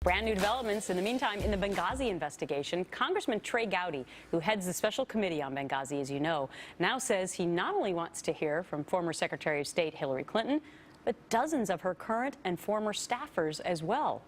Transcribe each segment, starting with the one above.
Brand new developments in the meantime in the Benghazi investigation. Congressman Trey Gowdy, who heads the special committee on Benghazi, as you know, now says he not only wants to hear from former Secretary of State Hillary Clinton, but dozens of her current and former staffers as well.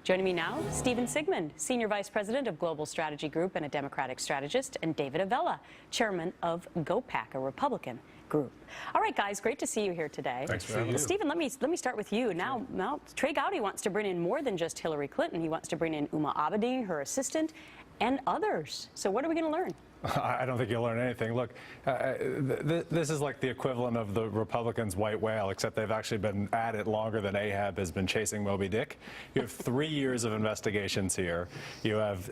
Joining me now, Stephen Sigmund, Senior Vice President of Global Strategy Group and a Democratic strategist, and David Avella, Chairman of GOPAC, a Republican group. All right, guys, great to see you here today. Thanks for having me. Stephen, let me start with you. Now, Trey Gowdy wants to bring in more than just Hillary Clinton. He wants to bring in Uma Abedin, her assistant, and others. So what are we going to learn? I don't think you'll learn anything. Look, this is like the equivalent of the Republicans' white whale, except they've actually been at it longer than Ahab has been chasing Moby Dick. You have 3 years of investigations here. You have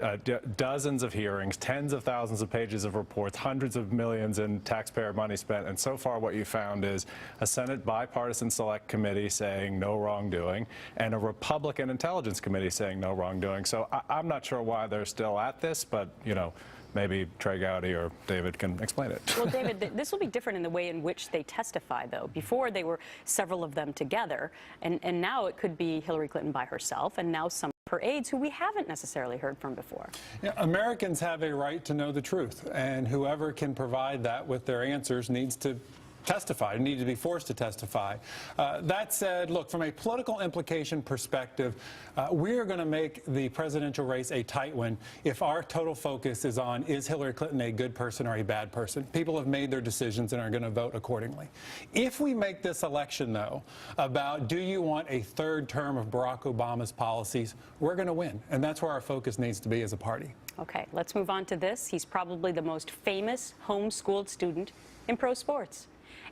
dozens of hearings, tens of thousands of pages of reports, hundreds of millions in taxpayer money spent, and so far what you found is a Senate bipartisan select committee saying no wrongdoing and a Republican intelligence committee saying no wrongdoing. So I'm not sure why they're still at this, but, you know, maybe Trey Gowdy or David can explain it. Well, David, this will be different in the way in which they testify, though. Before, they were several of them together, and now it could be Hillary Clinton by herself, and now some of her aides who we haven't necessarily heard from before. Yeah, Americans have a right to know the truth, and whoever can provide that with their answers needs to testify, need to be forced to testify. That said, look, from a political implication perspective, we are going to make the presidential race a tight one if our total focus is on, is Hillary Clinton a good person or a bad person? People have made their decisions and are going to vote accordingly. If we make this election, though, about do you want a third term of Barack Obama's policies, we're going to win. And that's where our focus needs to be as a party. Okay, let's move on to this. He's probably the most famous homeschooled student in pro sports.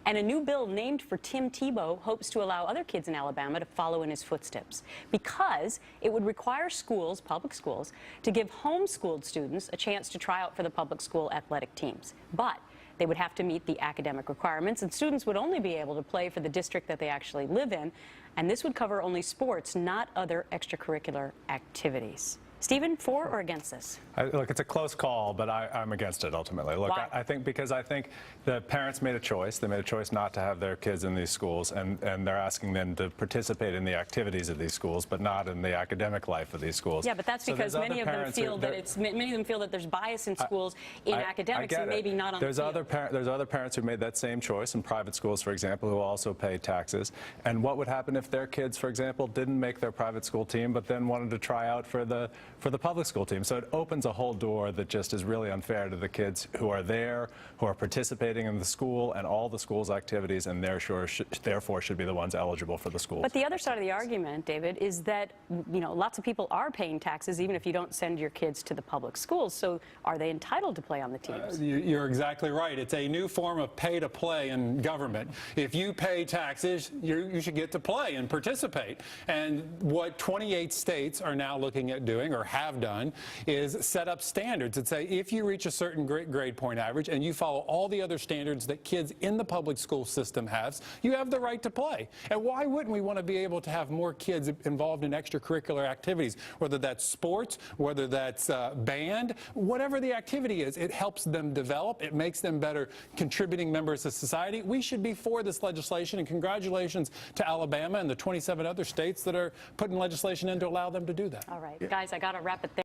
And a new bill named for Tim Tebow hopes to allow other kids in Alabama to follow in his footsteps, because it would require schools, public schools, to give homeschooled students a chance to try out for the public school athletic teams. But they would have to meet the academic requirements, and students would only be able to play for the district that they actually live in. And this would cover only sports, not other extracurricular activities. Stephen, for or against this? Look, it's a close call, but I'm against it ultimately. Look, I think the parents made a choice. They made a choice not to have their kids in these schools, and they're asking them to participate in the activities of these schools, but not in the academic life of these schools. Yeah, but that's because many of them feel that there's bias in schools in academics and maybe not on the field. There's other parents who made that same choice in private schools, for example, who also pay taxes. And what would happen if their kids, for example, didn't make their private school team, but then wanted to try out for the public school team? So it opens a whole door that just is really unfair to the kids who are there, who are participating in the school and all the school's activities, and therefore should be the ones eligible for the schools. But the other side of the argument, David, is that, you know, lots of people are paying taxes even if you don't send your kids to the public schools. So are they entitled to play on the teams? You're exactly right. It's a new form of pay to play in government. If you pay taxes, you should get to play and participate. And what 28 states are now looking at doing, or have done, is set up standards that say if you reach a certain grade point average and you follow all the other standards that kids in the public school system have, you have the right to play. And why wouldn't we want to be able to have more kids involved in extracurricular activities, whether that's sports, whether that's band, whatever the activity is? It helps them develop. It makes them better contributing members of society. We should be for this legislation, and congratulations to Alabama and the 27 other states that are putting legislation in to allow them to do that. All right, guys, I got to wrap it there.